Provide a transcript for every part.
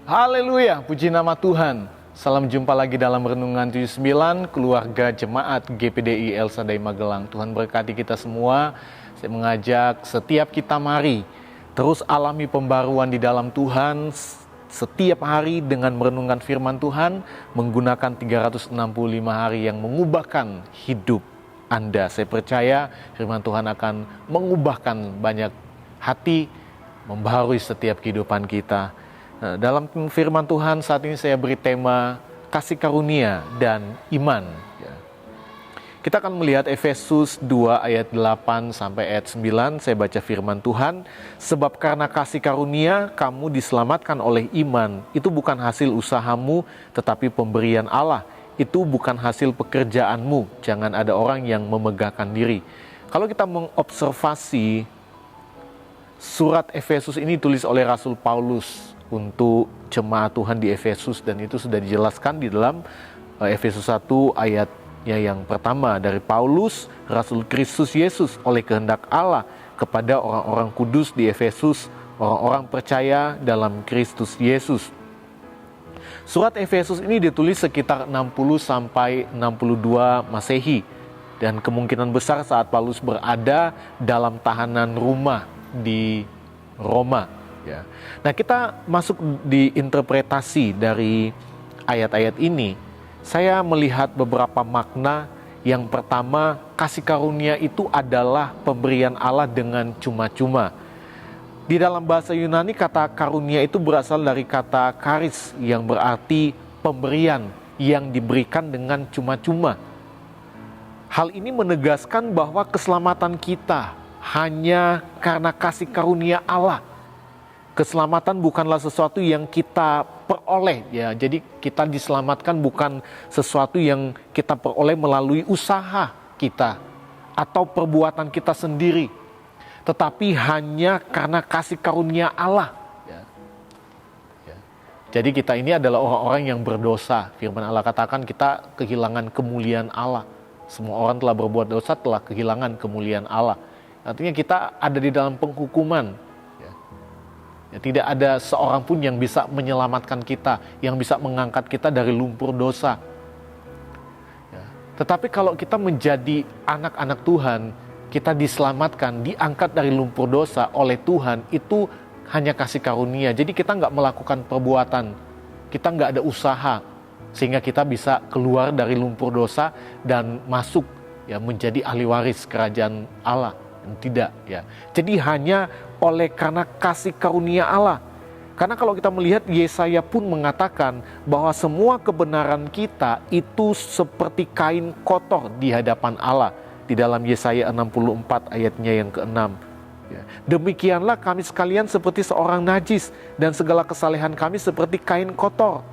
Haleluya, puji nama Tuhan. Salam jumpa lagi dalam Renungan 79, keluarga jemaat GPDI El Shaddai Magelang. Tuhan berkati kita semua. Saya mengajak setiap kita mari terus alami pembaruan di dalam Tuhan setiap hari dengan merenungkan firman Tuhan, menggunakan 365 hari yang mengubahkan hidup Anda. Saya percaya firman Tuhan akan mengubahkan banyak hati, membaharui setiap kehidupan kita. Nah, dalam firman Tuhan saat ini saya beri tema kasih karunia dan iman. Kita akan melihat Efesus 2 ayat 8 sampai ayat 9. Saya baca firman Tuhan. Sebab karena kasih karunia kamu diselamatkan oleh iman. Itu bukan hasil usahamu tetapi pemberian Allah. Itu bukan hasil pekerjaanmu. Jangan ada orang yang memegahkan diri. Kalau kita mengobservasi surat Efesus ini tulis oleh Rasul Paulus untuk jemaat Tuhan di Efesus, dan itu sudah dijelaskan di dalam Efesus 1 ayatnya yang pertama, dari Paulus, Rasul Kristus Yesus oleh kehendak Allah kepada orang-orang kudus di Efesus, orang-orang percaya dalam Kristus Yesus. Surat Efesus ini ditulis sekitar 60 sampai 62 Masehi, dan kemungkinan besar saat Paulus berada dalam tahanan rumah di Roma. Ya. Nah, kita masuk di interpretasi dari ayat-ayat ini. Saya melihat beberapa makna. Yang pertama, kasih karunia itu adalah pemberian Allah dengan cuma-cuma. Di dalam bahasa Yunani, kata karunia itu berasal dari kata charis yang berarti pemberian yang diberikan dengan cuma-cuma. Hal ini menegaskan bahwa keselamatan kita hanya karena kasih karunia Allah. Keselamatan bukanlah sesuatu yang kita peroleh, ya. Jadi kita diselamatkan bukan sesuatu yang kita peroleh melalui usaha kita atau perbuatan kita sendiri, tetapi hanya karena kasih karunia Allah. Ya. Ya. Jadi kita ini adalah orang-orang yang berdosa. Firman Allah katakan kita kehilangan kemuliaan Allah. Semua orang telah berbuat dosa, telah kehilangan kemuliaan Allah. Artinya kita ada di dalam penghukuman. Ya, tidak ada seorang pun yang bisa menyelamatkan kita, yang bisa mengangkat kita dari lumpur dosa. Ya. Tetapi kalau kita menjadi anak-anak Tuhan, kita diselamatkan, diangkat dari lumpur dosa oleh Tuhan, itu hanya kasih karunia. Jadi kita nggak melakukan perbuatan, kita nggak ada usaha, sehingga kita bisa keluar dari lumpur dosa dan masuk, ya, menjadi ahli waris kerajaan Allah. Tidak, ya. Jadi hanya oleh karena kasih karunia Allah. Karena kalau kita melihat, Yesaya pun mengatakan bahwa semua kebenaran kita itu seperti kain kotor di hadapan Allah. Di dalam Yesaya 64 ayatnya yang ke-6. Ya. Demikianlah kami sekalian seperti seorang najis, dan segala kesalehan kami seperti kain kotor.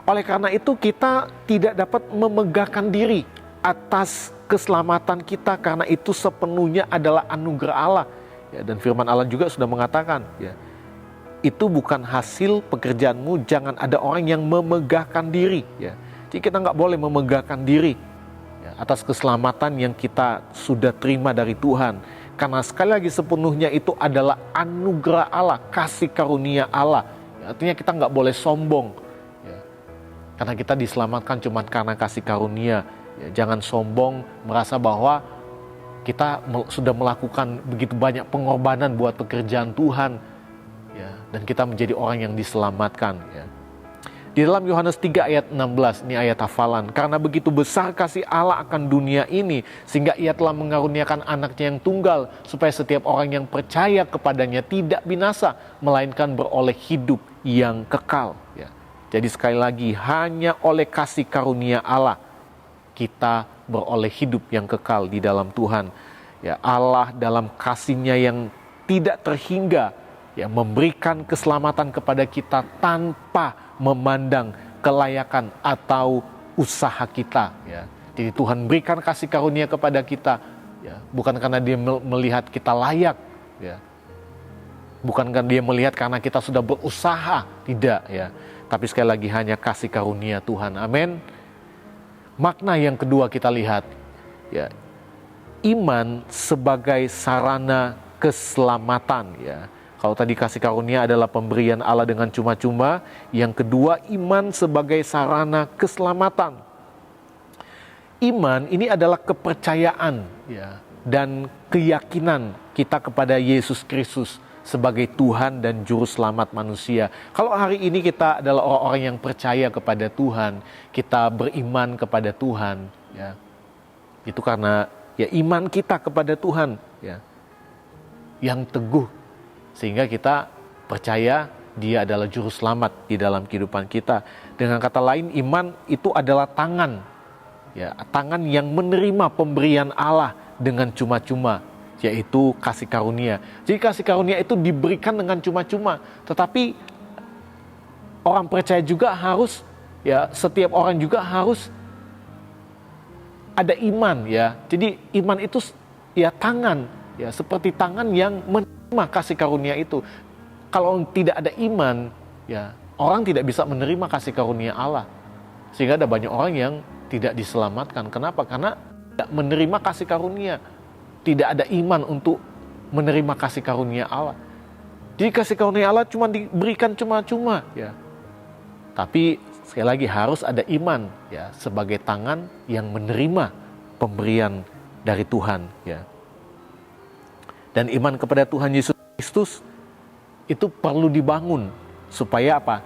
Oleh karena itu kita tidak dapat memegahkan diri atas keselamatan kita, karena itu sepenuhnya adalah anugerah Allah. Ya, dan firman Allah juga sudah mengatakan, ya, itu bukan hasil pekerjaanmu, jangan ada orang yang memegahkan diri. Ya. Jadi kita nggak boleh memegahkan diri, ya, atas keselamatan yang kita sudah terima dari Tuhan. Karena sekali lagi sepenuhnya itu adalah anugerah Allah, kasih karunia Allah. Ya, artinya kita nggak boleh sombong. Ya. Karena kita diselamatkan cuma karena kasih karunia. Ya, jangan sombong merasa bahwa kita sudah melakukan begitu banyak pengorbanan buat pekerjaan Tuhan, ya, dan kita menjadi orang yang diselamatkan. Ya. Di dalam Yohanes 3 ayat 16, ini ayat hafalan. Karena begitu besar kasih Allah akan dunia ini, sehingga ia telah mengaruniakan anaknya yang tunggal, supaya setiap orang yang percaya kepadanya tidak binasa, melainkan beroleh hidup yang kekal. Ya. Jadi sekali lagi, hanya oleh kasih karunia Allah kita beroleh hidup yang kekal di dalam Tuhan. Ya, Allah dalam kasih-Nya yang tidak terhingga, ya, memberikan keselamatan kepada kita tanpa memandang kelayakan atau usaha kita. Ya. Jadi Tuhan berikan kasih karunia kepada kita, ya, bukan karena Dia melihat kita layak, ya. Bukan karena Dia melihat karena kita sudah berusaha, tidak, ya. Tapi sekali lagi hanya kasih karunia Tuhan. Amin. Makna yang kedua kita lihat, ya, iman sebagai sarana keselamatan, ya. Kalau tadi kasih karunia adalah pemberian Allah dengan cuma-cuma, yang kedua iman sebagai sarana keselamatan. Iman ini adalah kepercayaan ya, dan keyakinan kita kepada Yesus Kristus sebagai Tuhan dan Juru Selamat manusia. Kalau hari ini kita adalah orang-orang yang percaya kepada Tuhan, kita beriman kepada Tuhan, ya, itu karena ya iman kita kepada Tuhan ya, yang teguh, sehingga kita percaya Dia adalah Juru Selamat di dalam kehidupan kita. Dengan kata lain, iman itu adalah tangan, ya, tangan yang menerima pemberian Allah dengan cuma-cuma, yaitu kasih karunia. Jadi kasih karunia itu diberikan dengan cuma-cuma, tetapi orang percaya juga harus, ya, setiap orang juga harus ada iman ya. Jadi iman itu ya tangan, ya, seperti tangan yang menerima kasih karunia itu. Kalau tidak ada iman, ya, orang tidak bisa menerima kasih karunia Allah. Sehingga ada banyak orang yang tidak diselamatkan. Kenapa? Karena tidak menerima kasih karunia. Tidak ada iman untuk menerima kasih karunia Allah. Jadi kasih karunia Allah cuma diberikan cuma-cuma ya. Tapi sekali lagi harus ada iman ya, sebagai tangan yang menerima pemberian dari Tuhan ya. Dan iman kepada Tuhan Yesus Kristus itu perlu dibangun supaya apa?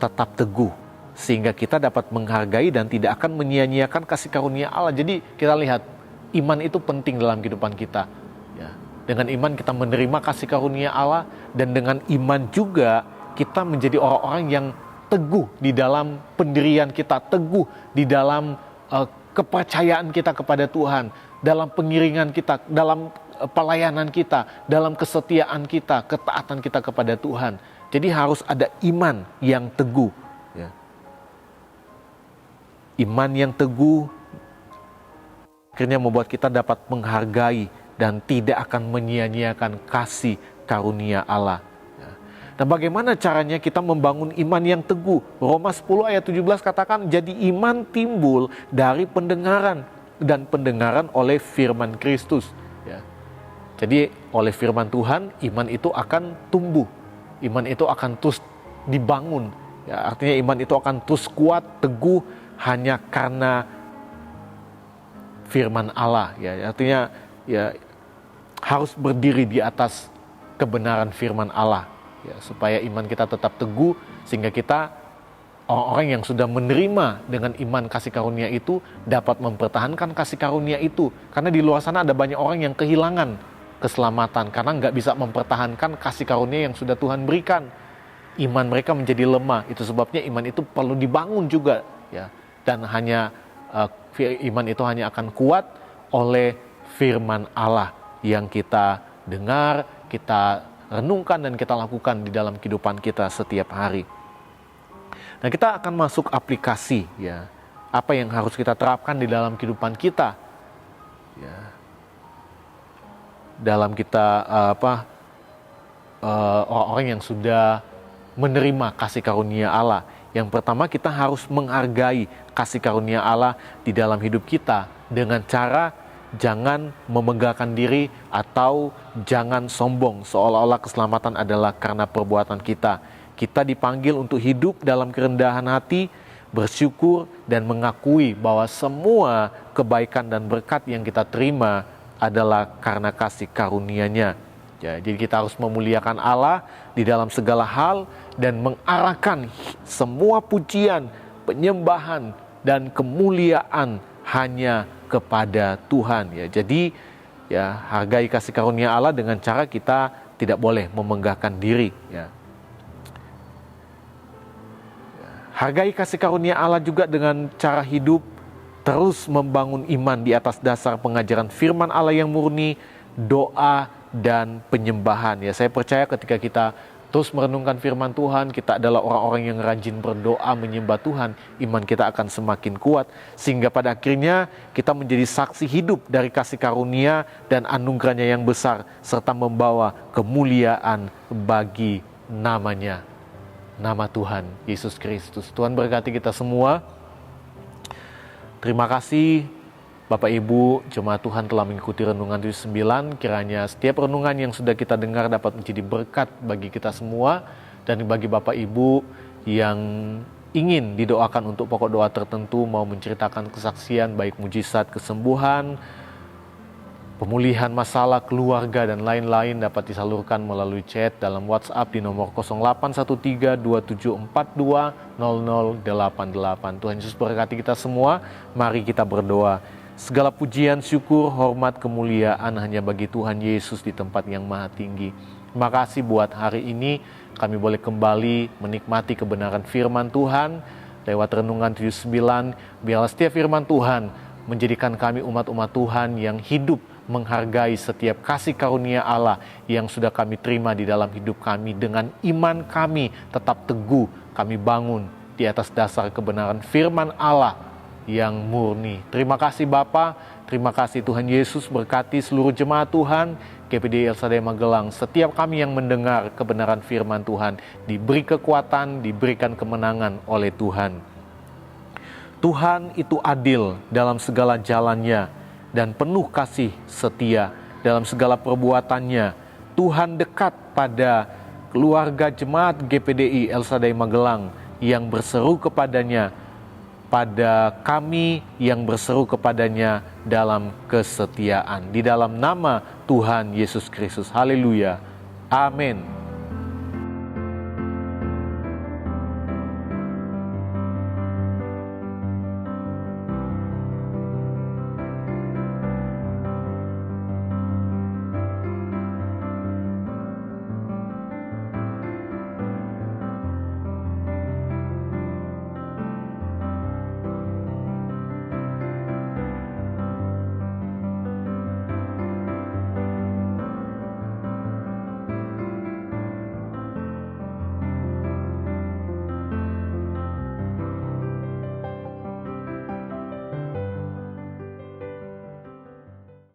Tetap teguh, sehingga kita dapat menghargai dan tidak akan menyia-nyiakan kasih karunia Allah. Jadi kita lihat iman itu penting dalam kehidupan kita ya. Dengan iman kita menerima kasih karunia Allah, dan dengan iman juga kita menjadi orang-orang yang teguh di dalam pendirian kita, teguh di dalam kepercayaan kita kepada Tuhan, dalam pengiringan kita, dalam pelayanan kita, dalam kesetiaan kita, ketaatan kita kepada Tuhan. Jadi harus ada iman yang teguh ya. Iman yang teguh akhirnya membuat kita dapat menghargai dan tidak akan menyia-nyiakan kasih karunia Allah. Dan bagaimana caranya kita membangun iman yang teguh? Roma 10 ayat 17 katakan, jadi iman timbul dari pendengaran, dan pendengaran oleh firman Kristus. Ya. Jadi oleh firman Tuhan, iman itu akan tumbuh. Iman itu akan terus dibangun. Ya, artinya iman itu akan terus kuat, teguh, hanya karena firman Allah. Ya, artinya ya harus berdiri di atas kebenaran firman Allah. Ya, supaya iman kita tetap teguh, sehingga kita orang-orang yang sudah menerima dengan iman kasih karunia itu dapat mempertahankan kasih karunia itu. Karena di luar sana ada banyak orang yang kehilangan keselamatan karena nggak bisa mempertahankan kasih karunia yang sudah Tuhan berikan. Iman mereka menjadi lemah. Itu sebabnya iman itu perlu dibangun juga ya. Dan hanya iman itu hanya akan kuat oleh firman Allah yang kita dengar, kita renungkan dan kita lakukan di dalam kehidupan kita setiap hari. Nah, kita akan masuk aplikasi ya. Apa yang harus kita terapkan di dalam kehidupan kita. Ya. Dalam kita orang-orang yang sudah menerima kasih karunia Allah. Yang pertama, kita harus menghargai kasih karunia Allah di dalam hidup kita dengan cara jangan memegahkan diri atau jangan sombong seolah-olah keselamatan adalah karena perbuatan kita. Kita dipanggil untuk hidup dalam kerendahan hati, bersyukur dan mengakui bahwa semua kebaikan dan berkat yang kita terima adalah karena kasih karunia-Nya. Ya, jadi kita harus memuliakan Allah di dalam segala hal dan mengarahkan semua pujian, penyembahan dan kemuliaan hanya kepada Tuhan ya. Jadi ya, hargai kasih karunia Allah dengan cara kita tidak boleh memegahkan diri ya. Hargai kasih karunia Allah juga dengan cara hidup terus membangun iman di atas dasar pengajaran firman Allah yang murni, doa dan penyembahan ya. Saya percaya ketika kita terus merenungkan firman Tuhan, kita adalah orang-orang yang rajin berdoa menyembah Tuhan, iman kita akan semakin kuat, sehingga pada akhirnya kita menjadi saksi hidup dari kasih karunia dan anugerahnya yang besar, serta membawa kemuliaan bagi namanya, nama Tuhan Yesus Kristus. Tuhan berkati kita semua. Terima kasih Bapak Ibu, jemaat Tuhan telah mengikuti renungan 79, kiranya setiap renungan yang sudah kita dengar dapat menjadi berkat bagi kita semua, dan bagi Bapak Ibu yang ingin didoakan untuk pokok doa tertentu, mau menceritakan kesaksian baik mujizat, kesembuhan, pemulihan masalah keluarga dan lain-lain, dapat disalurkan melalui chat dalam WhatsApp di nomor 081327420088. Tuhan Yesus berkati kita semua. Mari kita berdoa. Segala pujian, syukur, hormat, kemuliaan hanya bagi Tuhan Yesus di tempat yang maha tinggi. Terima kasih buat hari ini kami boleh kembali menikmati kebenaran firman Tuhan lewat renungan 79. Biarlah setiap firman Tuhan menjadikan kami umat-umat Tuhan yang hidup menghargai setiap kasih karunia Allah yang sudah kami terima di dalam hidup kami. Dengan iman kami tetap teguh, kami bangun di atas dasar kebenaran firman Allah yang murni. Terima kasih Bapa, terima kasih Tuhan Yesus, berkati seluruh jemaat Tuhan, GPDI El Shaddai Magelang. Setiap kami yang mendengar kebenaran firman Tuhan, diberi kekuatan, diberikan kemenangan oleh Tuhan. Tuhan itu adil dalam segala jalannya dan penuh kasih setia dalam segala perbuatannya. Tuhan dekat pada keluarga jemaat GPDI El Shaddai Magelang yang berseru kepadanya, pada kami yang berseru kepadanya dalam kesetiaan. Di dalam nama Tuhan Yesus Kristus. Haleluya. Amin.